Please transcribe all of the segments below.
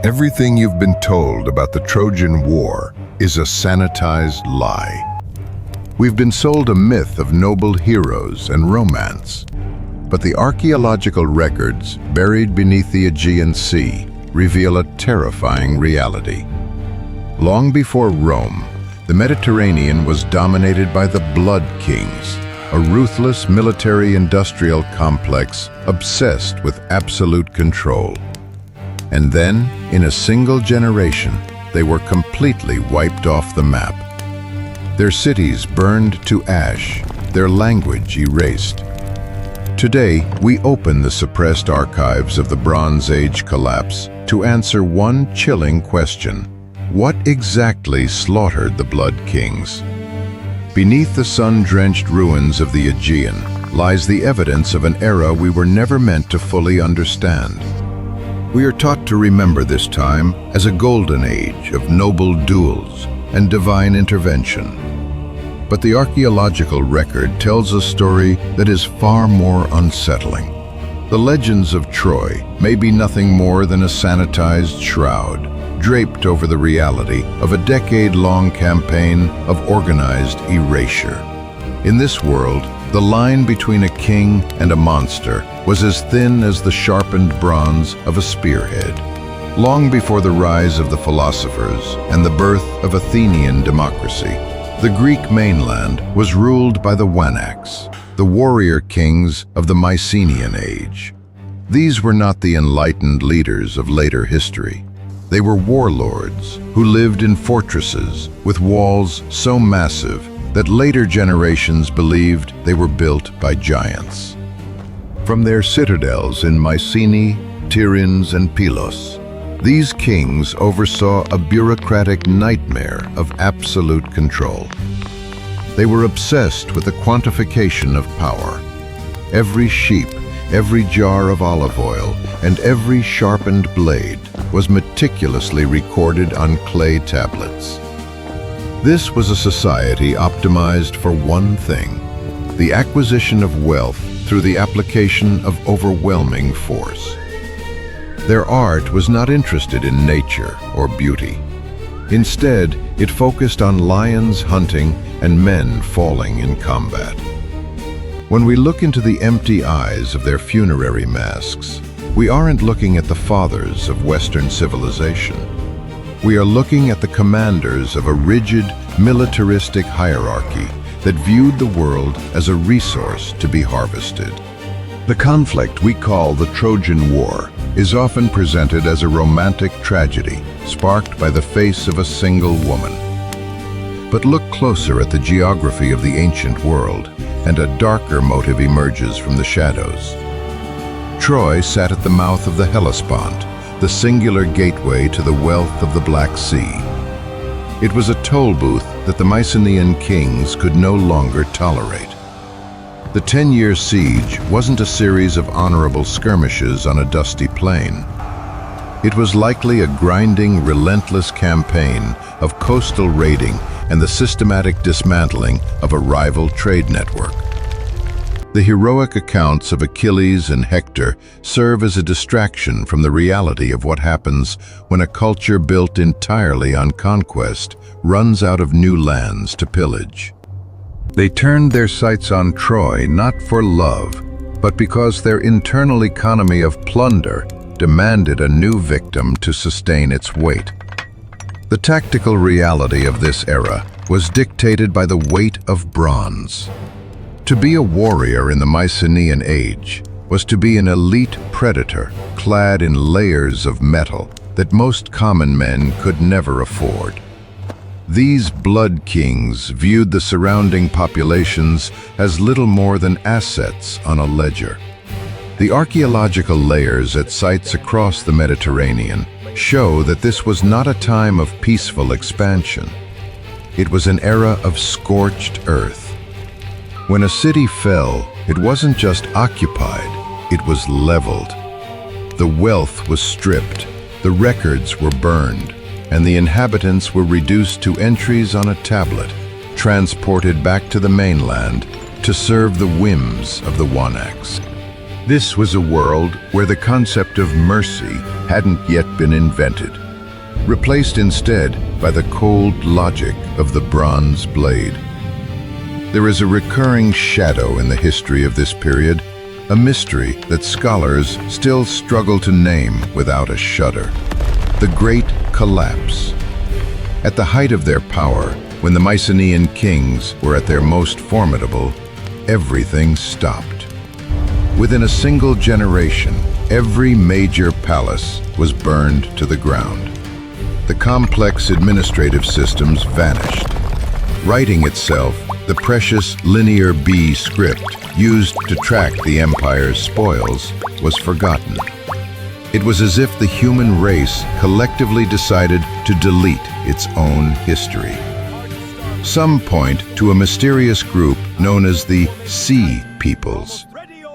Everything you've been told about the Trojan War is a sanitized lie. We've been sold a myth of noble heroes and romance, but the archaeological records buried beneath the Aegean Sea reveal a terrifying reality. Long before Rome, the Mediterranean was dominated by the Blood Kings, a ruthless military-industrial complex obsessed with absolute control. And then, in a single generation, they were completely wiped off the map. Their cities burned to ash, their language erased. Today, we open the suppressed archives of the Bronze Age collapse to answer one chilling question: what exactly slaughtered the Blood Kings? Beneath the sun-drenched ruins of the Aegean lies the evidence of an era we were never meant to fully understand. We are taught to remember this time as a golden age of noble duels and divine intervention. But the archaeological record tells a story that is far more unsettling. The legends of Troy may be nothing more than a sanitized shroud, draped over the reality of a decade-long campaign of organized erasure. In this world, the line between a king and a monster was as thin as the sharpened bronze of a spearhead. Long before the rise of the philosophers and the birth of Athenian democracy, the Greek mainland was ruled by the Wanax, the warrior kings of the Mycenaean age. These were not the enlightened leaders of later history. They were warlords who lived in fortresses with walls so massive that later generations believed they were built by giants. From their citadels in Mycenae, Tiryns, and Pylos, these kings oversaw a bureaucratic nightmare of absolute control. They were obsessed with the quantification of power. Every sheep, every jar of olive oil, and every sharpened blade was meticulously recorded on clay tablets. This was a society optimized for one thing: the acquisition of wealth through the application of overwhelming force. Their art was not interested in nature or beauty. Instead, it focused on lions hunting and men falling in combat. When we look into the empty eyes of their funerary masks, we aren't looking at the fathers of Western civilization. We are looking at the commanders of a rigid, militaristic hierarchy that viewed the world as a resource to be harvested. The conflict we call the Trojan War is often presented as a romantic tragedy sparked by the face of a single woman. But look closer at the geography of the ancient world, and a darker motive emerges from the shadows. Troy sat at the mouth of the Hellespont, the singular gateway to the wealth of the Black Sea. It was a toll booth that the Mycenaean kings could no longer tolerate. The 10-year siege wasn't a series of honorable skirmishes on a dusty plain. It was likely a grinding, relentless campaign of coastal raiding and the systematic dismantling of a rival trade network. The heroic accounts of Achilles and Hector serve as a distraction from the reality of what happens when a culture built entirely on conquest runs out of new lands to pillage. They turned their sights on Troy not for love, but because their internal economy of plunder demanded a new victim to sustain its weight. The tactical reality of this era was dictated by the weight of bronze. To be a warrior in the Mycenaean age was to be an elite predator clad in layers of metal that most common men could never afford. These Blood Kings viewed the surrounding populations as little more than assets on a ledger. The archaeological layers at sites across the Mediterranean show that this was not a time of peaceful expansion. It was an era of scorched earth. When a city fell, it wasn't just occupied, it was leveled. The wealth was stripped, the records were burned, and the inhabitants were reduced to entries on a tablet, transported back to the mainland to serve the whims of the Wanax. This was a world where the concept of mercy hadn't yet been invented, replaced instead by the cold logic of the bronze blade. There is a recurring shadow in the history of this period, a mystery that scholars still struggle to name without a shudder. The Great Collapse. At the height of their power, when the Mycenaean kings were at their most formidable, everything stopped. Within a single generation, every major palace was burned to the ground. The complex administrative systems vanished. Writing itself, the precious linear B script used to track the empire's spoils, was forgotten. It was as if the human race collectively decided to delete its own history. Some point to a mysterious group known as the Sea Peoples,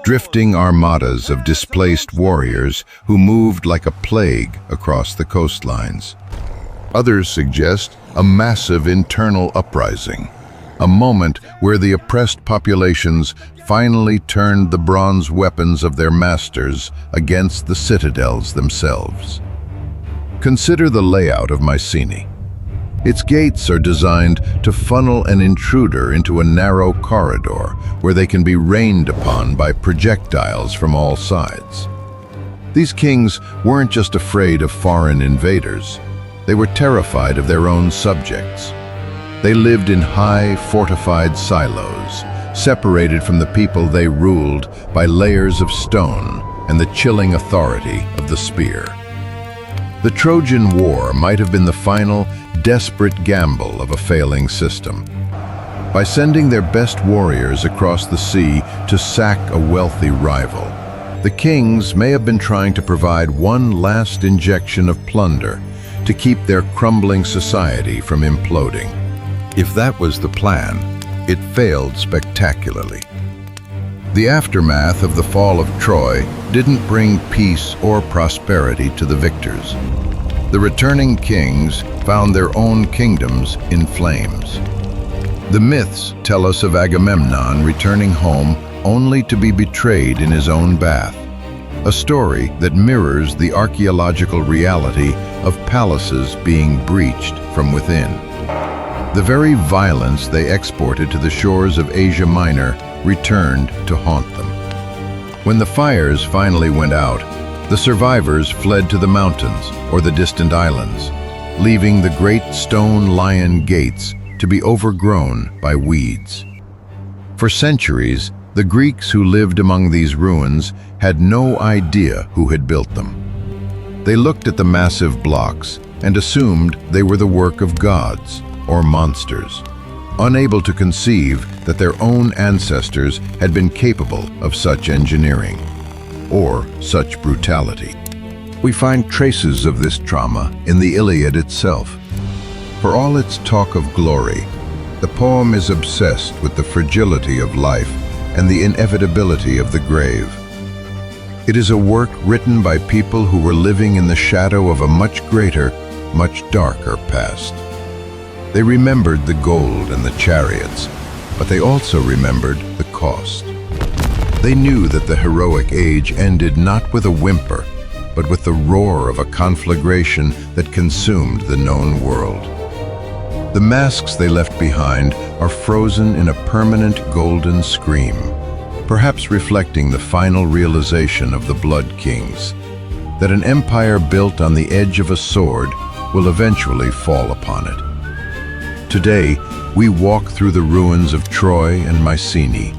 drifting armadas of displaced warriors who moved like a plague across the coastlines. Others suggest a massive internal uprising, a moment where the oppressed populations finally turned the bronze weapons of their masters against the citadels themselves. Consider the layout of Mycenae. Its gates are designed to funnel an intruder into a narrow corridor where they can be rained upon by projectiles from all sides. These kings weren't just afraid of foreign invaders, they were terrified of their own subjects. They lived in high, fortified silos, separated from the people they ruled by layers of stone and the chilling authority of the spear. The Trojan War might have been the final, desperate gamble of a failing system. By sending their best warriors across the sea to sack a wealthy rival, the kings may have been trying to provide one last injection of plunder to keep their crumbling society from imploding. If that was the plan, it failed spectacularly. The aftermath of the fall of Troy didn't bring peace or prosperity to the victors. The returning kings found their own kingdoms in flames. The myths tell us of Agamemnon returning home only to be betrayed in his own bath, a story that mirrors the archaeological reality of palaces being breached from within. The very violence they exported to the shores of Asia Minor returned to haunt them. When the fires finally went out, the survivors fled to the mountains or the distant islands, leaving the great stone lion gates to be overgrown by weeds. For centuries, the Greeks who lived among these ruins had no idea who had built them. They looked at the massive blocks and assumed they were the work of gods or monsters, unable to conceive that their own ancestors had been capable of such engineering or such brutality. We find traces of this trauma in the Iliad itself. For all its talk of glory, the poem is obsessed with the fragility of life and the inevitability of the grave. It is a work written by people who were living in the shadow of a much greater, much darker past. They remembered the gold and the chariots, but they also remembered the cost. They knew that the heroic age ended not with a whimper, but with the roar of a conflagration that consumed the known world. The masks they left behind are frozen in a permanent golden scream, perhaps reflecting the final realization of the Blood Kings, that an empire built on the edge of a sword will eventually fall upon it. Today, we walk through the ruins of Troy and Mycenae,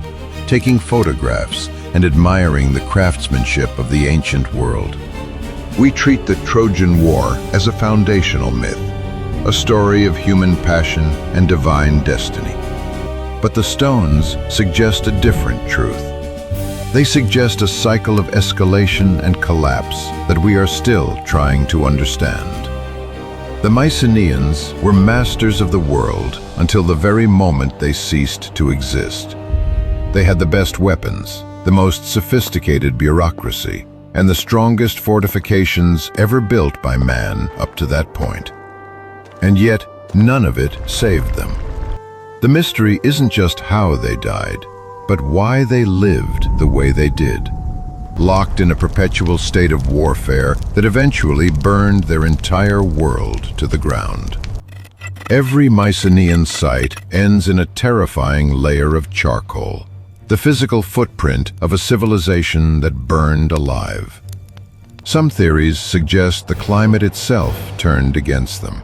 taking photographs and admiring the craftsmanship of the ancient world. We treat the Trojan War as a foundational myth, a story of human passion and divine destiny. But the stones suggest a different truth. They suggest a cycle of escalation and collapse that we are still trying to understand. The Mycenaeans were masters of the world until the very moment they ceased to exist. They had the best weapons, the most sophisticated bureaucracy, and the strongest fortifications ever built by man up to that point. And yet, none of it saved them. The mystery isn't just how they died, but why they lived the way they did. locked in a perpetual state of warfare that eventually burned their entire world to the ground. Every Mycenaean site ends in a terrifying layer of charcoal, the physical footprint of a civilization that burned alive. Some theories suggest the climate itself turned against them.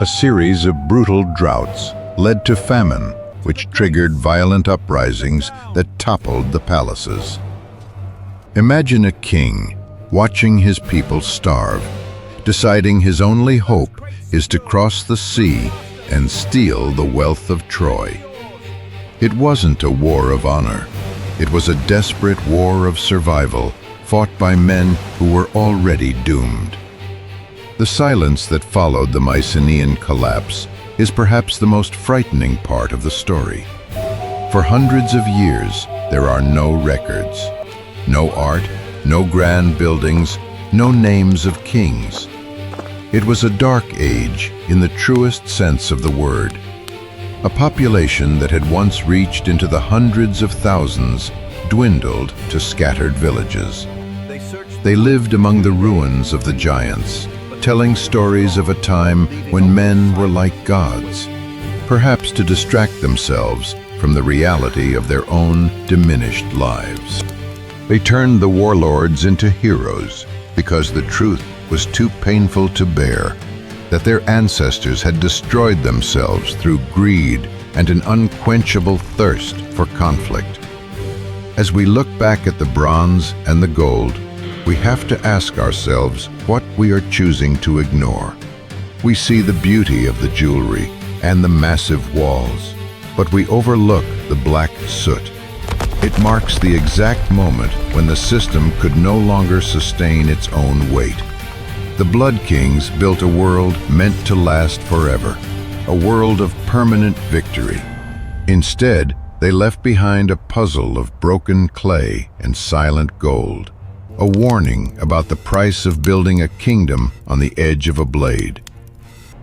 A series of brutal droughts led to famine, which triggered violent uprisings that toppled the palaces. Imagine a king watching his people starve, deciding his only hope is to cross the sea and steal the wealth of Troy. It wasn't a war of honor. It was a desperate war of survival, fought by men who were already doomed. The silence that followed the Mycenaean collapse is perhaps the most frightening part of the story. For hundreds of years, there are no records, no art, no grand buildings, no names of kings. It was a dark age in the truest sense of the word. A population that had once reached into the hundreds of thousands dwindled to scattered villages. They lived among the ruins of the giants, telling stories of a time when men were like gods, perhaps to distract themselves from the reality of their own diminished lives. They turned the warlords into heroes because the truth was too painful to bear, that their ancestors had destroyed themselves through greed and an unquenchable thirst for conflict. As we look back at the bronze and the gold, we have to ask ourselves what we are choosing to ignore. We see the beauty of the jewelry and the massive walls, but we overlook the black soot. It marks the exact moment when the system could no longer sustain its own weight. The Blood Kings built a world meant to last forever, a world of permanent victory. Instead, they left behind a puzzle of broken clay and silent gold, a warning about the price of building a kingdom on the edge of a blade.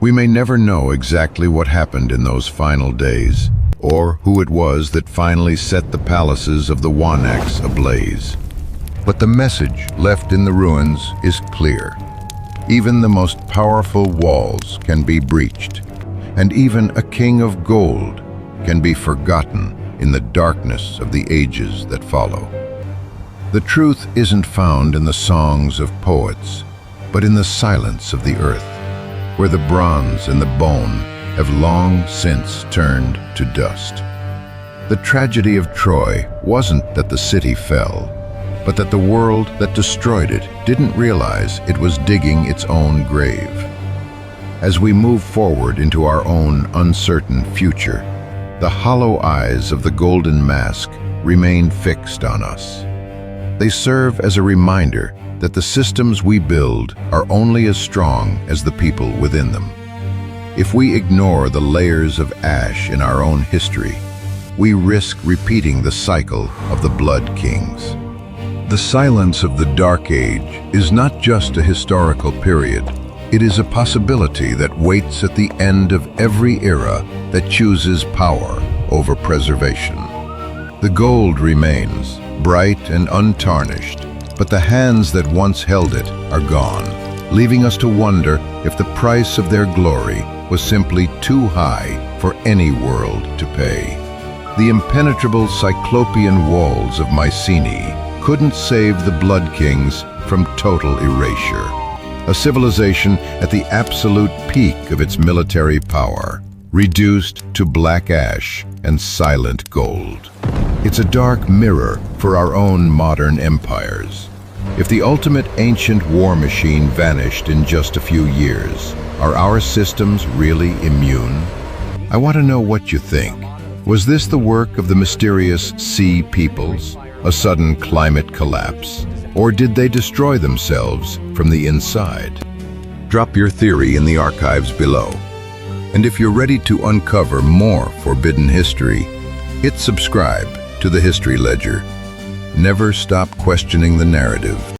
We may never know exactly what happened in those final days, or who it was that finally set the palaces of the Wanax ablaze. But the message left in the ruins is clear. Even the most powerful walls can be breached, and even a king of gold can be forgotten in the darkness of the ages that follow. The truth isn't found in the songs of poets, but in the silence of the earth, where the bronze and the bone have long since turned to dust. The tragedy of Troy wasn't that the city fell, but that the world that destroyed it didn't realize it was digging its own grave. As we move forward into our own uncertain future, the hollow eyes of the golden mask remain fixed on us. They serve as a reminder that the systems we build are only as strong as the people within them. If we ignore the layers of ash in our own history, we risk repeating the cycle of the Blood Kings. The silence of the Dark Age is not just a historical period. It is a possibility that waits at the end of every era that chooses power over preservation. The gold remains, bright and untarnished, but the hands that once held it are gone, leaving us to wonder if the price of their glory was simply too high for any world to pay. The impenetrable cyclopean walls of Mycenae couldn't save the Blood Kings from total erasure, a civilization at the absolute peak of its military power, reduced to black ash and silent gold. It's a dark mirror for our own modern empires. If the ultimate ancient war machine vanished in just a few years, are our systems really immune? I want to know what you think. Was this the work of the mysterious sea peoples, a sudden climate collapse, or did they destroy themselves from the inside? Drop your theory in the archives below. And if you're ready to uncover more forbidden history, hit subscribe to the History Ledger. Never stop questioning the narrative.